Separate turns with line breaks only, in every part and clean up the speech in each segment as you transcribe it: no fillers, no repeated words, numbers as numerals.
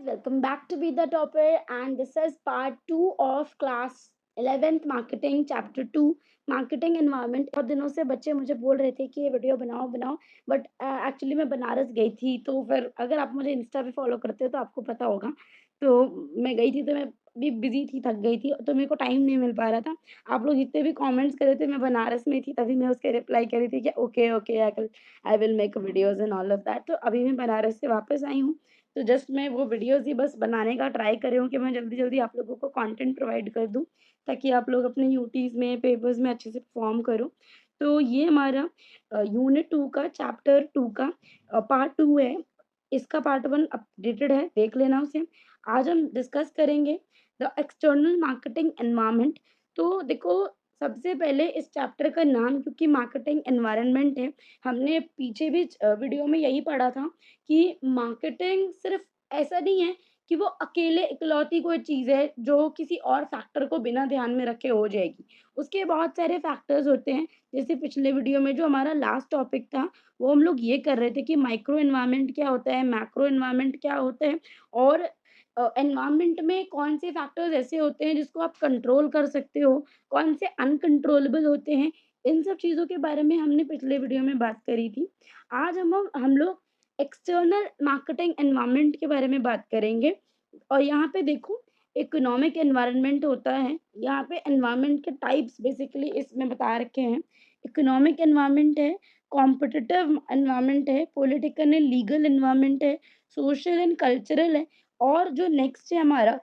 welcome back to Be the Topper, and this is part 2 of class 11th marketing chapter 2 marketing environment। बहुत दिनों से बच्चे मुझे बोल रहे थे कि ये वीडियो बनाओ बनाओ, बट एक्चुअली मैं बनारस गई थी, तो फिर अगर आप मुझे इंस्टा पे फॉलो करते हो तो आपको पता होगा। तो मैं गई थी, तो मैं भी बिजी थी, थक गई थी, तो मेरे को टाइम नहीं मिल पा रहा था। आप लोग जितने भी कमेंट्स कर रहे थे, मैं बनारस में थी, तभी मैं उसके रिप्लाई कर रही थी कि okay okay I will make videos and all of that. तो अभी मैं बनारस से वापस आई हूँ, तो जस्ट मैं वो वीडियोज़ ही बस बनाने का ट्राई कर रही हूँ कि मैं जल्दी-जल्दी आप लोगों को कंटेंट प्रोवाइड कर दूँ, ताकि आप लोग अपने यूटीज़ में, पेपर्स में अच्छे से परफ़ॉर्म करो। तो ये हमारा यूनिट 2 का चैप्टर 2 का पार्ट 2 है। इसका पार्ट 1 अपडेटेड है, देख लेना उसे। आज हम डिस्कस करेंगे द एक्सटर्नल मार्केटिंग एनवायरनमेंट। तो देखो, सबसे पहले इस चैप्टर का नाम, क्योंकि मार्केटिंग एनवायरनमेंट है, हमने पीछे भी वीडियो में यही पढ़ा था कि मार्केटिंग सिर्फ ऐसा नहीं है कि वो अकेले इकलौती कोई चीज़ है जो किसी और फैक्टर को बिना ध्यान में रखे हो जाएगी। उसके बहुत सारे फैक्टर्स होते हैं। जैसे पिछले वीडियो में जो हमारा लास्ट टॉपिक था, वो हम लोग ये कर रहे थे कि माइक्रो एनवायरनमेंट क्या होता है, मैक्रो एनवायरनमेंट क्या होता है, और एनवायरनमेंट में कौन से फैक्टर्स ऐसे होते हैं जिसको आप कंट्रोल कर सकते हो, कौन से अनकंट्रोलेबल होते हैं। इन सब चीज़ों के बारे में हमने पिछले वीडियो में बात करी थी। आज हम लोग एक्सटर्नल मार्केटिंग एनवायरनमेंट के बारे में बात करेंगे। और यहाँ पे देखो, इकोनॉमिक एनवायरनमेंट होता है। यहाँ पे एनवायरनमेंट के टाइप्स बेसिकली इसमें बता रखे हैं। इकोनॉमिक एनवायरनमेंट है, कॉम्पिटिटिव एनवायरनमेंट है, पॉलिटिकल एंड लीगल एनवायरनमेंट है, सोशल एंड कल्चरल है, और जो नेक्स्ट है हमारा,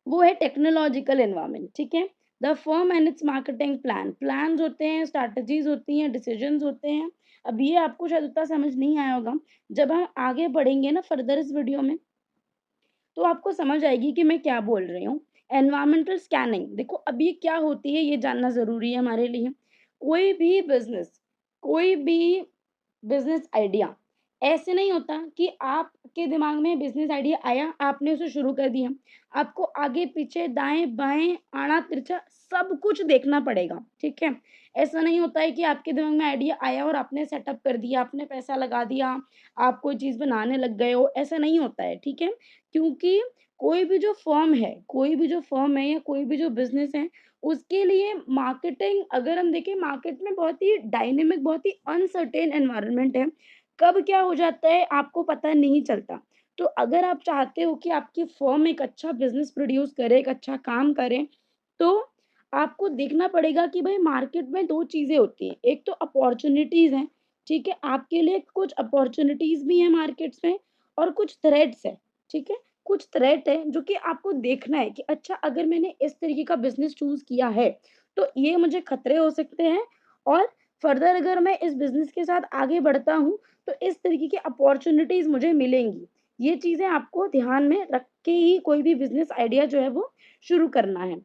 वो है टेक्नोलॉजिकल एनवायरनमेंट। ठीक है। The firm and it's marketing plans होते हैं, स्ट्रैटेजीज होती हैं, डिसीजंस होते हैं। अब ये आपको शायद उतना समझ नहीं आया होगा। जब हम आगे बढ़ेंगे ना फर्दर इस वीडियो में, तो आपको समझ आएगी कि मैं क्या बोल रही हूँ। एनवायरमेंटल स्कैनिंग, देखो अब ये क्या होती है, ये जानना ज़रूरी है हमारे लिए। कोई भी बिज़नेस, कोई भी बिज़नेस आइडिया ऐसे नहीं होता कि आपके दिमाग में बिज़नेस आइडिया आया, आपने उसे शुरू कर दिया। आपको आगे, पीछे, दाएँ-बाएँ, आड़ा-तिरछा सब कुछ देखना पड़ेगा, ठीक है? ऐसा नहीं होता है कि आपके दिमाग में आइडिया आया और आपने सेटअप कर दिया, आपने पैसा लगा दिया, आप कोई चीज़ बनाने लग गए हो, ऐसा नहीं होता है, ठीक है? क्योंकि कोई भी जो फ़र्म है या कोई भी जो बिज़नेस है, उसके लिए मार्केटिंग, अगर हम देखें, मार्केट में बहुत ही डायनामिक, बहुत ही अनसर्टेन एनवायरनमेंट है। कब क्या हो जाता है आपको पता नहीं चलता। तो अगर आप चाहते हो कि आपकी फ़र्म एक अच्छा बिज़नेस प्रोड्यूस करे, एक अच्छा काम करे, तो आपको देखना पड़ेगा कि भई मार्केट में 2 चीज़ें होती हैं। एक तो अपॉर्च्युनिटीज़ हैं, ठीक है? आपके लिए कुछ अपॉर्च्युनिटीज़ भी हैं मार्केट्स में, और कुछ थ्रेट्स हैं, ठीक है? कुछ थ्रेट है जो कि आपको देखना है कि अच्छा, अगर मैंने इस तरीके का बिज़नेस चूज़ किया है, तो ये मुझे खतरे हो सकते हैं, और फर्दर अगर मैं इस बिज़नेस के साथ आगे बढ़ता हूँ, तो इस तरीके की अपॉर्च्युनिटीज़ मुझे मिलेंगी। ये चीज़ें आपको ध्यान में रख के ही कोई भी बिज़नेस आइडिया जो है वो शुरू करना है।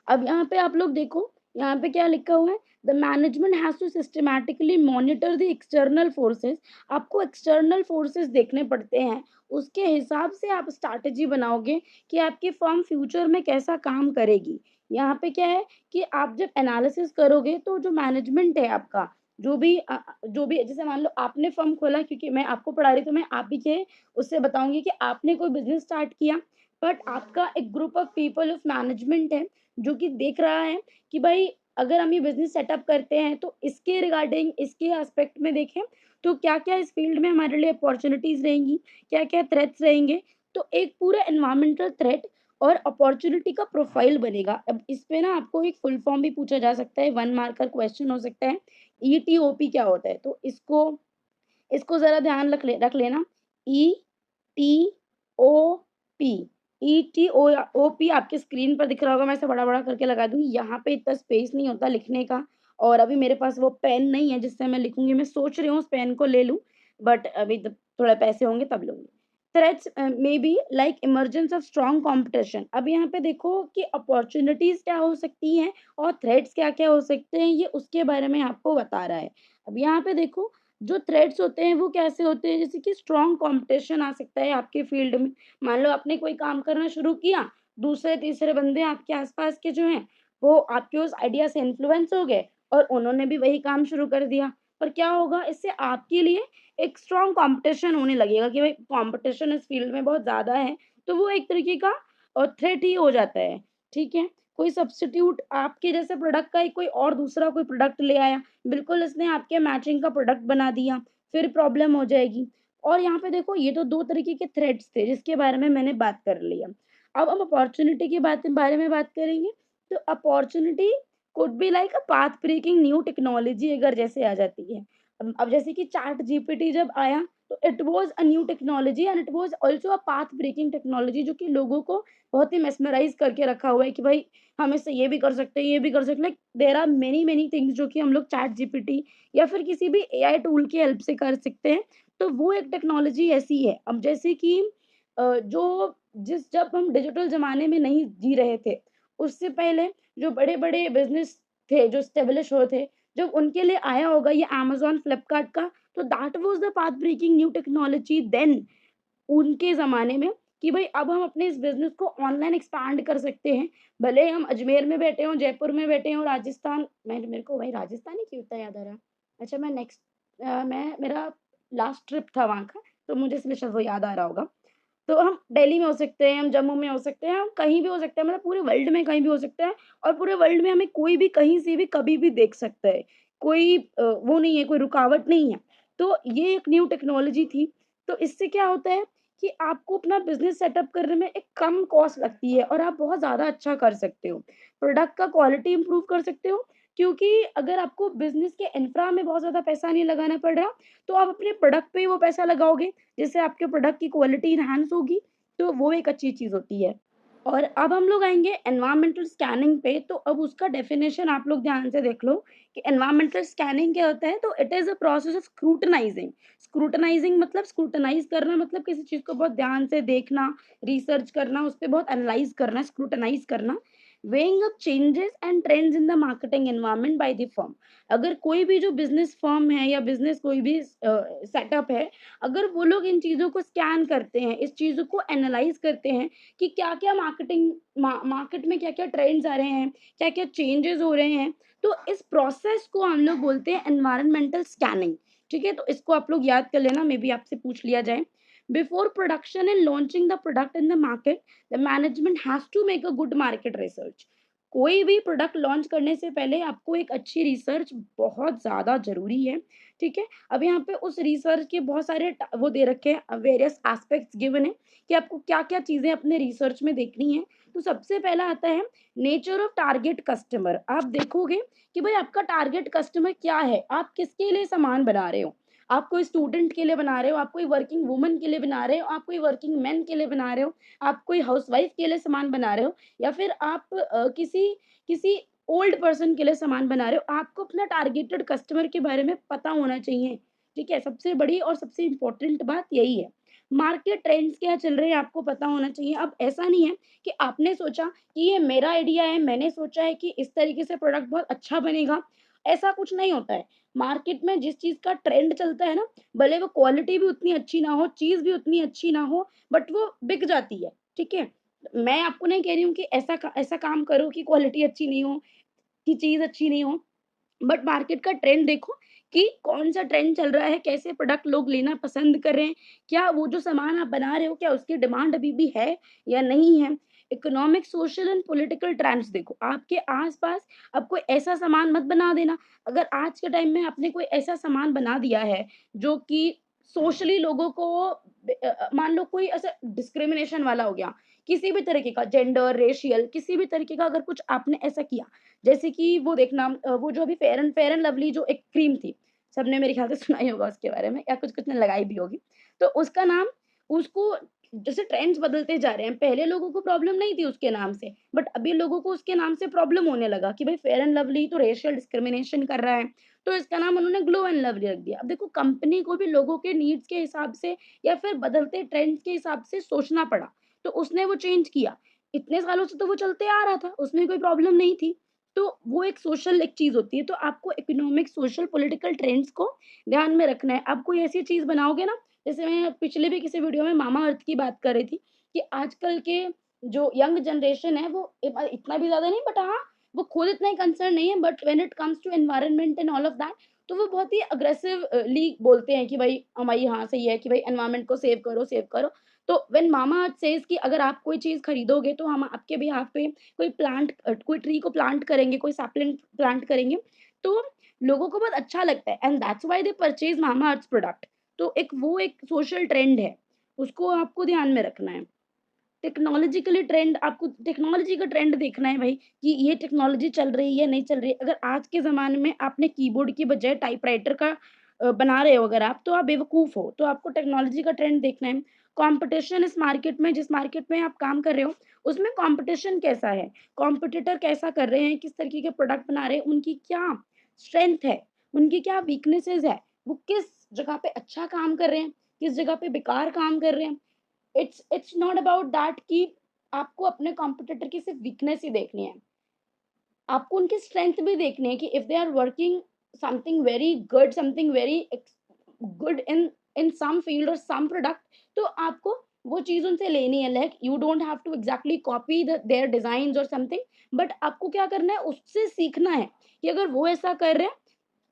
अब यहाँ पे आप लोग देखो, यहाँ पे क्या लिखा हुआ है, the management has to systematically monitor the external forces. आपको एक्सटर्नल फोर्सेस देखने पड़ते हैं, उसके हिसाब से आप स्ट्रैटेजी बनाओगे कि आपकी फर्म फ्यूचर में कैसा काम करेगी। यहाँ पे क्या है कि आप जब एनालिसिस करोगे, तो जो मैनेजमेंट है आपका, जो भी जैसे मान लो आपने फर्म खोला, क्योंकि मैं आपको पढ़ा रही, तो मैं आप ही के उससे बताऊंगी कि आपने कोई बिजनेस स्टार्ट किया, बट आपका एक group of people of management है जो कि देख रहा है कि भाई, अगर हम ये बिज़नेस सेटअप करते हैं, तो इसके रिगार्डिंग, इसके एस्पेक्ट में देखें, तो क्या-क्या इस फ़ील्ड में हमारे लिए अपॉर्च्युनिटीज़ रहेंगी, क्या-क्या थ्रेट्स रहेंगे। तो एक पूरा एनवायरमेंटल थ्रेट और अपॉर्च्युनिटी का प्रोफाइल बनेगा। अब इस पे ना आपको एक फुल फॉर्म भी पूछा जा सकता है, 1 मार्कर क्वेश्चन हो सकता है, ईटीओपी क्या होता है? तो इसको इसको ज़रा ध्यान रख लेना। ईटीओपी, ईटीओपी आपकी स्क्रीन पर दिख रहा होगा, मैं इसे बड़ा-बड़ा करके लगा दूँगी। यहाँ पे इतना स्पेस नहीं होता लिखने का, और अभी मेरे पास वो पेन नहीं है जिससे मैं लिखूँगी। मैं सोच रही हूँ उस पेन को ले लूँ, बट अभी तो थोड़ा पैसे होंगे तब लूँगी। Threats may be like emergence of strong competition. अब यहाँ पे देखो कि अपॉर्च्युनिटीज़ क्या हो सकती हैं और थ्रेट्स क्या-क्या हो सकते हैं, ये उसके बारे में आपको बता रहा है। अब यहाँ पे देखो, जो थ्रेड्स होते हैं वो कैसे होते हैं, जैसे कि स्ट्रॉन्ग कॉम्पिटिशन आ सकता है आपके फील्ड में। मान लो आपने कोई काम करना शुरू किया, दूसरे तीसरे बंदे आपके आसपास के जो हैं, वो आपके उस आइडिया से इन्फ्लुएंस हो गए और उन्होंने भी वही काम शुरू कर दिया। पर क्या होगा, इससे आपके लिए एक स्ट्रॉन्ग कॉम्पिटिशन होने लगेगा कि भाई कॉम्पिटिशन इस फील्ड में बहुत ज़्यादा है, तो वो एक तरीके का थ्रेट ही हो जाता है, ठीक है? कोई सब्स्टिट्यूट आपके जैसे प्रोडक्ट का ही कोई और दूसरा कोई प्रोडक्ट ले आया, बिल्कुल इसने आपके मैचिंग का प्रोडक्ट बना दिया, फिर प्रॉब्लम हो जाएगी। और यहाँ पे देखो ये तो 2 तरीके के थ्रेट्स थे जिसके बारे में मैंने बात कर लिया। अब हम अपॉर्च्युनिटी की बारे में बात करेंगे, तो opportunity could be like a path breaking new technology अगर जैसे आ जाती है। अब जैसे कि चैट जीपीटी जब आया तो it was a new technology and it was also a path breaking technology जो कि लोगों को बहुत ही मेस्मराइज़ करके रखा हुआ है कि भाई हम इससे ये भी कर सकते हैं, ये भी कर सकते हैं। Like there are many many things जो कि हम लोग चैट जीपीटी या फिर किसी भी एआई टूल की हेल्प से कर सकते हैं। तो वो एक टेक्नोलॉजी ऐसी है। अब जैसे कि जो जिस जब हम डिजिटल ज़माने में नहीं जी रहे थे, उससे पहले जो बड़े-बड़े बिज़नेस थे, जो एस्टेब्लिश हुए थे, जब उनके लिए आया होगा ये अमेज़न, फ्लिपकार्ट का, तो that was the path breaking new technology then उनके ज़माने में कि भई अब हम अपने इस बिज़नेस को ऑनलाइन एक्सपैंड कर सकते हैं। भले ही हम अजमेर में बैठे हों, जयपुर में बैठे हों, राजस्थान मैं मेरे को भाई राजस्थान ही क्यों इतना याद आ रहा है। अच्छा मैं मैं मेरा लास्ट ट्रिप था वहाँ का, तो मुझे इसलिए शायद वो याद आ रहा होगा। तो हम दिल्ली में हो सकते हैं, हम जम्मू में हो सकते हैं, हम कहीं भी हो सकते हैं, मतलब पूरे वर्ल्ड में कहीं भी हो सकते हैं और पूरे वर्ल्ड में हमें कोई भी कहीं से भी कभी भी देख सकता है। कोई वो नहीं है, कोई रुकावट नहीं है। तो ये एक न्यू टेक्नोलॉजी थी। तो इससे क्या होता है कि आपको अपना बिज़नेस सेटअप करने में एक कम कॉस्ट लगती है और आप बहुत ज़्यादा अच्छा कर सकते हो। प्रोडक्ट का क्वालिटी इम्प्रूव कर सकते हो क्योंकि अगर आपको बिज़नेस के इंफ्रा में बहुत ज़्यादा पैसा नहीं लगाना पड़ रहा, तो आप अपने प्रोडक्ट पे ही वो पैसा लगाओगे। जिससे आपके प्रोडक्ट की क्वालिटी एनहांस होगी, तो वो एक अच्छी चीज़ होती है। और अब हम लोग आएँगे एनवायरमेंटल स्कैनिंग पे, तो अब उसका डेफ़िनेशन आप लोग ध्यान से देख लो कि एनवायरमेंटल स्कैनिंग क्या होता है, तो it is a process of scrutinizing. Scrutinizing मतलब स्क्रूटनाइज़ करना मतलब किसी चीज़ को बहुत ध्यान से देखना, रिसर्च करना, उस पे बहुत एनालाइज़ करना, स्क्रूटनाइज़ करना, weighing up changes and trends in the marketing environment by the firm। अगर कोई भी जो बिज़नेस फ़र्म है या बिज़नेस कोई भी सेटअप है, अगर वो लोग इन चीज़ों को स्कैन करते हैं, इस चीज़ों को एनालाइज़ करते हैं कि क्या-क्या मार्केट में क्या-क्या ट्रेंड्स आ रहे हैं, क्या-क्या चेंजेज़ हो रहे हैं, तो इस प्रोसेस को हम लोग बोलते हैं एनवायरनमेंटल स्कैनिंग, ठीक है? तो इसको आप लोग याद कर लेना, मेबी आपसे पूछ लिया जाए। Before production and launching the product in the market, the management has to make a good market research. कोई भी प्रोडक्ट लॉन्च करने से पहले आपको एक अच्छी रिसर्च बहुत ज़्यादा ज़रूरी है, ठीक है? अब यहाँ पे उस रिसर्च के बहुत सारे वो दे रखे हैं, वेरियस एस्पेक्ट्स गिवन है कि आपको क्या-क्या चीज़ें अपने रिसर्च में देखनी है। तो सबसे पहला आता है नेचर ऑफ टारगेट कस्टमर। आप देखोगे कि भाई आपका टारगेट कस्टमर क्या है? आप किसके लिए सामान बना रहे हो? आप कोई स्टूडेंट के लिए बना रहे हो, आप कोई वर्किंग वुमन के लिए बना रहे हो, आप कोई वर्किंग मेन के लिए बना रहे हो, आप कोई हाउसवाइफ के लिए सामान बना रहे हो या फिर आप किसी किसी ओल्ड पर्सन के लिए सामान बना रहे हो। आपको अपना टारगेटेड कस्टमर के बारे में पता होना चाहिए, ठीक है? सबसे बड़ी और सबसे इम्पोर्टेंट बात यही है। मार्केट ट्रेंड्स क्या चल रहे हैं आपको पता होना चाहिए। अब ऐसा नहीं है कि आपने सोचा कि ये मेरा आइडिया है, मैंने सोचा है कि इस तरीके से प्रोडक्ट बहुत अच्छा बनेगा, ऐसा कुछ नहीं होता है। मार्केट में जिस चीज़ का ट्रेंड चलता है ना, भले वो क्वालिटी भी उतनी अच्छी ना हो, चीज़ भी उतनी अच्छी ना हो, बट वो बिक जाती है, ठीक है? मैं आपको नहीं कह रही हूँ कि ऐसा काम करो कि क्वालिटी अच्छी नहीं हो, कि चीज़ अच्छी नहीं हो। बट मार्केट का ट्रेंड देखो कि कौन-सा ट्रेंड चल रहा है, कैसे प्रोडक्ट लोग लेना पसंद कर रहे हैं, क्या वो जो सामान आप बना रहे हो, क्या उसकी डिमांड अभी भी है या नहीं है? Economic, social and political trends देखो, आपके आस-पास अब कोई ऐसा सामान मत बना देना। अगर आज के टाइम में आपने कोई ऐसा सामान बना दिया है, जो कि सोशली लोगों को मान लो कोई ऐसा डिस्क्रिमिनेशन वाला हो गया, किसी भी तरीके का जेंडर, रेशियल किसी भी तरीके का अगर कुछ आपने ऐसा किया, जैसे कि वो देखना वो जो अभी फेयर एंड लवली जो एक क्रीम थी, सबने मेरे ख़्याल से सुना ही होगा उसके बारे में या कुछ-कुछ ने लगाई भी होगी। तो उसका नाम उसको जैसे ट्रेंड्स बदलते जा रहे हैं, पहले लोगों को प्रॉब्लम नहीं थी उसके नाम से, बट अभी लोगों को उसके नाम से प्रॉब्लम होने लगा कि भाई फेयर एंड लवली तो रेशियल डिस्क्रिमिनेशन कर रहा है, तो इसका नाम उन्होंने ग्लो एंड लवली रख दिया। अब देखो कंपनी को भी लोगों के नीड्स के हिसाब से या फिर बदलते ट्रेंड्स के हिसाब से सोचना पड़ा, तो उसने वो चेंज किया। इतने सालों से तो वो चलते आ रहा था, उसमें कोई प्रॉब्लम नहीं थी। तो वो एक सोशल एक चीज़ होती है, तो आपको इकोनॉमिक, सोशल, पॉलिटिकल ट्रेंड्स को ध्यान में रखना है। आप कोई ऐसी चीज़ बनाओगे ना, जैसे मैं पिछले भी किसी वीडियो में मामा अर्थ की बात कर रही थी कि आजकल के जो यंग जनरेशन है वो इतना भी ज़्यादा नहीं बट हाँ, वो खुद इतना ही कंसर्न नहीं है but when it comes to environment and all of that तो वो बहुत ही अग्रेसिवली बोलते हैं कि भाई हमारी हाँ सही है कि भाई एनवायरनमेंट को सेव करो। तो व्हेन मामा अर्थ सेज कि अगर आप कोई चीज़ खरीदोगे तो हम आपके बिहाफ पे कोई ट्री को प्लांट करेंगे, कोई सैपलिंग प्लांट करेंगे, तो लोगों को बहुत अच्छा लगता है and that's why they purchase Mama Earth's product. तो एक सोशल ट्रेंड है, उसको आपको ध्यान में रखना है। टेक्नोलॉजिकली ट्रेंड आपको टेक्नोलॉजी का ट्रेंड देखना है भाई कि ये टेक्नोलॉजी चल रही है, नहीं चल रही है। अगर आज के ज़माने में आपने कीबोर्ड की बजाय टाइपराइटर का बना रहे हो अगर आप, तो आप बेवकूफ़ हो। तो आपको टेक्नोलॉजी का ट्रेंड देखना है। कॉम्पिटिशन इस मार्केट में जिस मार्केट में आप काम कर रहे हो, उसमें कॉम्पिटिशन कैसा है? कॉम्पिटिटर कैसा कर रहे हैं? किस तरीके के प्रोडक्ट बना रहे हैं? उनकी क्या स्ट्रेंथ है? उनकी क्या वीकनेसेस है? वो किस जगह पे अच्छा काम कर रहे हैं? किस जगह पे बेकार काम कर रहे हैं? इट्स नॉट अबाउट दैट कि आपको अपने कॉम्पिटिटर की सिर्फ वीकनेस ही देखनी है। आपको उनकी स्ट्रेंथ भी देखनी है कि if they are working something very good, something very good in some field और सम प्रोडक्ट, तो आपको वो चीज़ उनसे लेनी है। Like you don't have to exactly copy their designs और समथिंग, बट आपको क्या करना है, उससे सीखना है कि अगर वो ऐसा कर रहे हैं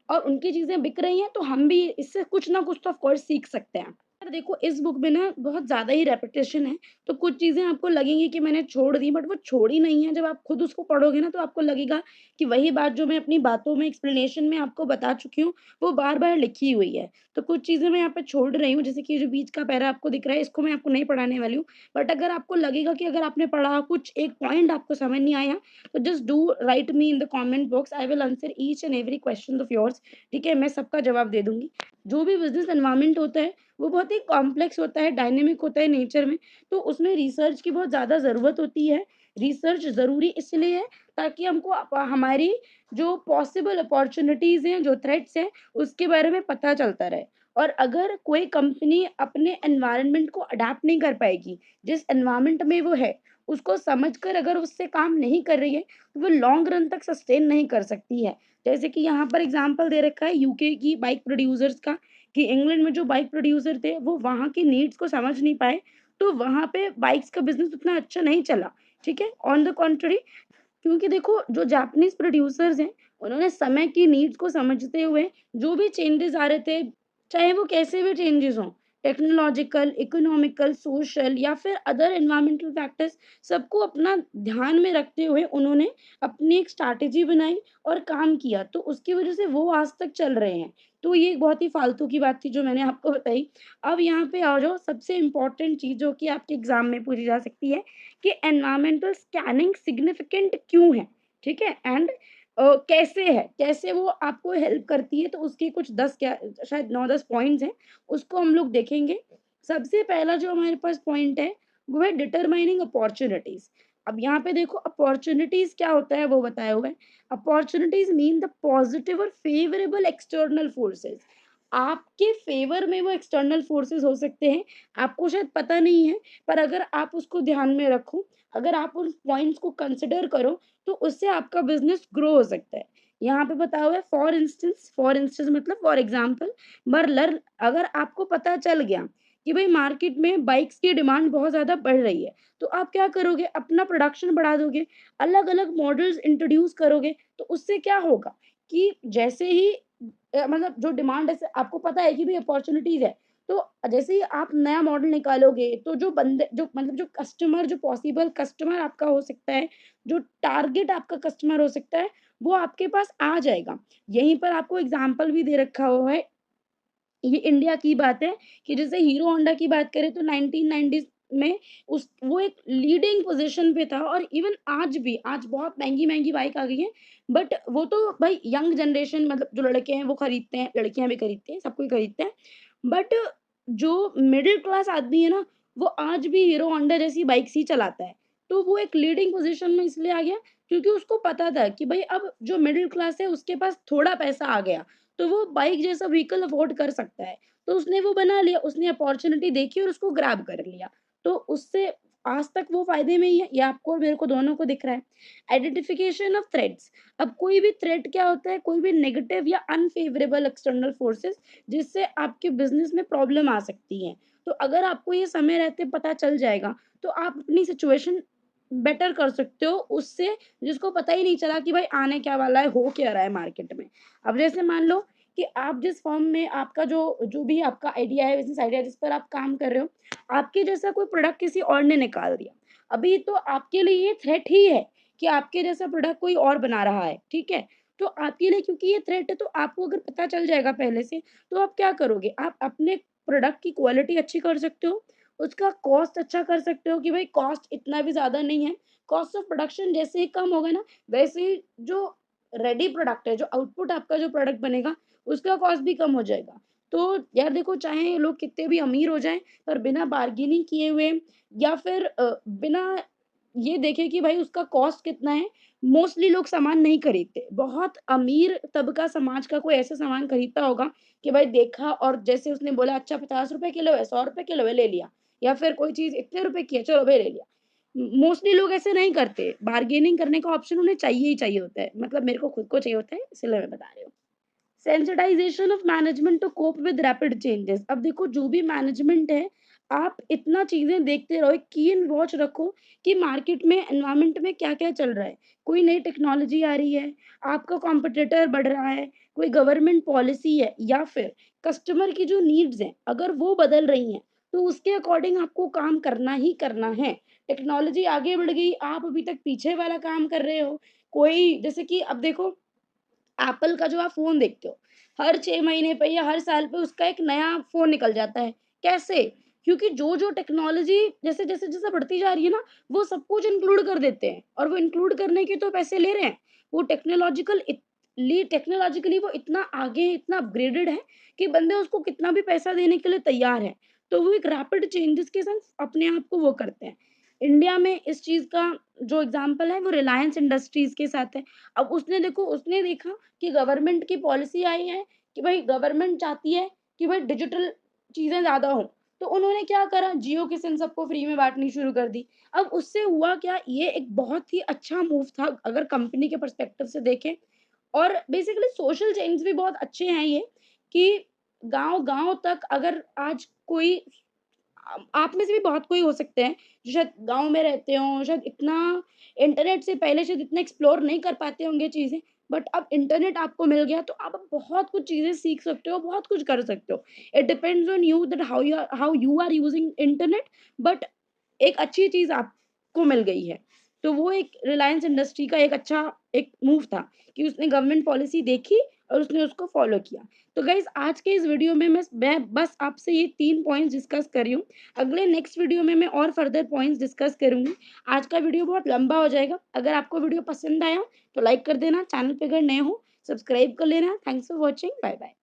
और उनकी चीज़ें बिक रही हैं, तो हम भी इससे कुछ ना कुछ तो ऑफ कोर्स सीख सकते हैं। यार देखो, इस बुक में ना बहुत ज़्यादा ही रेपिटेशन है, तो कुछ चीज़ें आपको लगेंगी कि मैंने छोड़ दी, बट वो छोड़ी नहीं है। जब आप खुद उसको पढ़ोगे ना, तो आपको लगेगा कि वही बात जो मैं अपनी बातों में एक्सप्लेनेशन में आपको बता चुकी हूँ, वो बार-बार लिखी हुई है। तो कुछ चीज़ें मैं यहाँ पे छोड़ रही हूँ, जैसे कि ये जो बीच का पैरा आपको दिख रहा है, इसको मैं आपको नहीं पढ़ाने वाली हूँ। बट अगर आपको लगेगा कि अगर आपने पढ़ा, कुछ एक पॉइंट आपको समझ नहीं आया, तो just do right me in the comment box, I will answer each and every question of yours. ठीक है? मैं सबका जवाब दे दूँगी। जो भी बिज़नेस एनवायरनमेंट होता है, वो बहुत ही कॉम्प्लेक्स होता है, डायनामिक होता है नेचर में, तो उसमें रिसर्च की बहुत ज़्यादा ज़रूरत होती है। रिसर्च ज़रूरी इसलिए है ताकि हमको हमारी जो पॉसिबल अपॉर्च्युनिटीज़ हैं, जो थ्रेट्स हैं, उसके बारे में पता चलता रहे। और अगर कोई कंपनी अपने एनवायरनमेंट को अडैप्ट नहीं कर पाएगी, जिस एनवायरनमेंट में वो है, उसको समझकर अगर उससे काम नहीं कर रही है, तो वो लॉन्ग रन तक सस्टेन नहीं कर सकती है। जैसे कि यहाँ पर एग्ज़ाम्पल दे रखा है यूके की बाइक प्रोड्यूसर्स का, कि इंग्लैंड में जो बाइक प्रोड्यूसर थे, वो वहाँ की नीड्स को समझ नहीं पाए, तो वहाँ पे बाइक्स का बिज़नेस उतना अच्छा नहीं चला, ठीक है? ऑन द कॉन्ट्ररी, क्योंकि देखो जो जापानीज़ प्रोड्यूसर्स हैं, उन्होंने समय की नीड्स को समझते हुए जो भी चेंजेज़ आ रहे थे, चाहे वो कैसे भी चेंजेज़ हों, टेक्नोलॉजिकल, इकोनॉमिकल, सोशल या फिर अदर एनवायरमेंटल फैक्टर्स, सबको अपना ध्यान में रखते हुए उन्होंने अपनी एक स्ट्रैटेजी बनाई और काम किया, तो उसकी वज़ह से वो आज तक चल रहे हैं। तो ये एक बहुत ही फालतू की बात थी जो मैंने आपको बताई। अब यहाँ पे आ जाओ सबसे इम्पोर्टेंट चीज़ जो कि आपके एग्ज़ाम में पूछी जा सकती है कि एनवायरमेंटल स्कैनिंग सिग्निफिकेंट क्यों है, ठीक है? एंड कैसे है? कैसे वो आपको हेल्प करती है? तो उसके कुछ 10 क्या शायद 9-10 पॉइंट्स हैं, उसको हम लोग देखेंगे। सबसे पहला जो हमारे पास पॉइंट है, वो है डिटरमाइनिंग अपॉर्च्युनिटीज़। अब यहाँ पे देखो अपॉर्च्युनिटीज़ क्या होता है वो बताया हुआ है। अपॉर्च्युनिटीज़ मीन द पॉजिटिव और फेवरेबल एक्सटर्नल फोर्सेस। आपके फेवर में वो एक्सटर्नल फोर्सेस हो सकते हैं, आपको शायद पता नहीं है, पर अगर आप उसको ध्यान में रखो, अगर आप उन पॉइंट्स को कंसिडर करो, तो उससे आपका बिज़नेस ग्रो हो सकता है। यहाँ पे बताया हुआ है फॉर इंस्टेंस मतलब फॉर एग्ज़ाम्पल, मरलर अगर आपको पता चल गया कि भई मार्केट में बाइक्स की डिमांड बहुत ज़्यादा बढ़ रही है, तो आप क्या करोगे? अपना प्रोडक्शन बढ़ा दोगे, अलग-अलग मॉडल्स इंट्रोड्यूस करोगे, तो उससे क्या होगा कि जैसे ही मतलब जो डिमांड है आपको पता है कि भई अपॉर्च्युनिटीज़ है, तो जैसे ही आप नया मॉडल निकालोगे, तो जो बंदे जो मतलब जो कस्टमर जो पॉसिबल कस्टमर आपका हो सकता है, जो टारगेट आपका कस्टमर हो सकता है, वो आपके पास आ जाएगा। यहीं पर आपको एग्ज़ाम्पल भी दे रखा हुआ है, ये इंडिया की बात है कि जैसे हीरो होंडा की बात करें तो 1990s में उस वो एक लीडिंग पोज़ीशन पे था और इवन आज बहुत महँगी-महँगी बाइक आ गई हैं, बट वो तो भाई यंग जनरेशन मतलब जो लड़के हैं वो खरीदते हैं, लड़कियाँ भी खरीदती हैं, सब कोई खरीदते हैं। बट जो मिडल क्लास आदमी है ना, वो आज भी हीरो होंडा जैसी बाइक्स ही चलाता है। तो वो एक लीडिंग पोज़ीशन में इसलिए आ गया क्योंकि उसको पता था कि भई अब जो मिडल क्लास है उसके पास थोड़ा पैसा आ गया, तो वो बाइक जैसा व्हीकल अफ़ोर्ड कर सकता है। तो उसने वो बना लिया, उसने अपॉर्च्युनिटी देखी और उसको ग्रैब कर लिया। तो उससे आज तक वो फ़ायदे में ही है, ये आपको और मेरे को दोनों को दिख रहा है। आइडेंटिफिकेशन ऑफ थ्रेट्स, अब कोई भी थ्रेट क्या होता है, कोई भी नेगेटिव या अनफ़ेवरेबल एक्सटर्नल फोर्सेस जिससे आपके बिज़नेस में प्रॉब्लम आ सकती है। तो अगर आपको ये समय रहते पता चल जाएगा, तो आप अपनी सिचुएशन बेटर कर सकते हो उससे जिसको पता ही नहीं चला कि भाई आने क्या वाला है, हो क्या रहा है मार्केट में। अब जैसे मान लो कि आप जिस फर्म में आपका जो भी आपका आइडिया है, बिज़नेस आइडिया जिस पर आप काम कर रहे हो, आपके जैसा कोई प्रोडक्ट किसी और ने निकाल दिया। अभी तो आपके लिए ये थ्रेट ही है कि आपके जैसा प्रोडक्ट कोई और बना रहा है, ठीक है? तो आपके लिए क्योंकि ये थ्रेट है तो आपको अगर पता चल जाएगा पहले से, तो आप क्या करोगे? आप अपने प्रोडक्ट की क्वालिटी अच्छी कर सकते हो, उसका कॉस्ट अच्छा कर सकते हो कि भाई कॉस्ट इतना भी ज़्यादा नहीं है। कॉस्ट ऑफ प्रोडक्शन जैसे ही कम होगा ना, वैसे ही जो रेडी प्रोडक्ट है, जो आउटपुट आपका जो प्रोडक्ट बनेगा, उसका कॉस्ट भी कम हो जाएगा। तो यार देखो, चाहे लोग कितने भी अमीर हो जाएँ, पर बिना बार्गेनिंग किए हुए या फिर बिना ये देखे कि भाई उसका कॉस्ट कितना है, मोस्टली लोग सामान नहीं खरीदते। बहुत अमीर तबका समाज का कोई ऐसा सामान खरीदता होगा कि भाई देखा और जैसे उसने बोला अच्छा ₹50 किलो है, ₹100 किलो है, ले लिया, या फिर कोई चीज़ इतने रुपए की है, चलो भई ले लिया। मोस्टली लोग ऐसे नहीं करते, बार्गेनिंग करने का ऑप्शन उन्हें चाहिए ही चाहिए होता है। मतलब मेरे को खुद को चाहिए होता है, इसलिए मैं बता रही हूँ। Sensitisation of management to cope with rapid changes. अब देखो, जो भी मैनेजमेंट है, आप इतना चीजें देखते रहो, एक कीन वॉच रखो कि मार्केट में एनवायरनमेंट में क्या क्या चल रहा है। कोई नई टेक्नोलॉजी आ रही है, आपका कॉम्पिटिटर बढ़ रहा है, कोई गवर्नमेंट पॉलिसी है, या फिर कस्टमर की जो नीड्स हैं अगर वो बदल रही हैं, तो उसके अकॉर्डिंग आपको काम करना ही करना है। टेक्नोलॉजी आगे बढ़ गई, आप अभी तक पीछे वाला काम कर रहे हो। कोई जैसे कि अब देखो, एप्पल का जो आप फ़ोन देखते हो, हर 6 महीने पे या हर साल पे उसका एक नया फ़ोन निकल जाता है। कैसे? क्योंकि जो टेक्नोलॉज़ी जैसे बढ़ती जा रही है ना, वो सब कुछ इंक्लूड कर देते हैं और वो इंक्लूड करने के तो पैसे ले रहे हैं। वो टेक्नोलॉजिकली वो इतना आगे है, इतना अपग्रेडेड है कि बंदे उसको कितना भी पैसा देने के लिए तैयार हैं। तो वो एक रैपिड चेंजेज़ के साथ अपने आप को वो करते हैं। इंडिया में इस चीज़ का जो एग्ज़ाम्पल है वो रिलायंस इंडस्ट्रीज़ के साथ है। अब उसने देखा कि गवर्नमेंट की पॉलिसी आई है कि भाई गवर्नमेंट चाहती है कि भाई डिजिटल चीज़ें ज़्यादा हों। तो उन्होंने क्या करा, जियो की सिम सबको फ्री में बाँटनी शुरू कर दी। अब उससे हुआ क्या, ये एक बहुत ही अच्छा मूव था अगर कंपनी के पर्सपेक्टिव से देखें। और बेसिकली सोशल चेंज भी बहुत अच्छे हैं ये, कि गाँव-गाँव तक अगर आज कोई आप में से भी बहुत कोई हो सकते हैं, जो शायद गाँव में रहते हों, शायद इतना इंटरनेट से पहले शायद इतना एक्सप्लोर नहीं कर पाते होंगे चीज़ें, बट अब इंटरनेट आपको मिल गया तो आप अब बहुत कुछ चीज़ें सीख सकते हो, बहुत कुछ कर सकते हो। It depends on you that how you are using internet, but एक अच्छी चीज़ आपको मिल गई है। तो वो एक रिलायंस इंडस्ट्री का एक अच्छा एक मूव था कि उसने गवर्नमेंट पॉलिसी देखी और उसने उसको फ़ॉलो किया। तो गाइज़, आज के इस वीडियो में मैं बस आपसे ये 3 पॉइंट्स डिस्कस कर रही हूँ। अगले नेक्स्ट वीडियो में मैं और फर्दर पॉइंट्स डिस्कस करूँगी। आज का वीडियो बहुत लंबा हो जाएगा। अगर आपको वीडियो पसंद आया तो लाइक कर देना, चैनल पे अगर नए हो सब्सक्राइब कर लेना। Thanks for watching. Bye bye.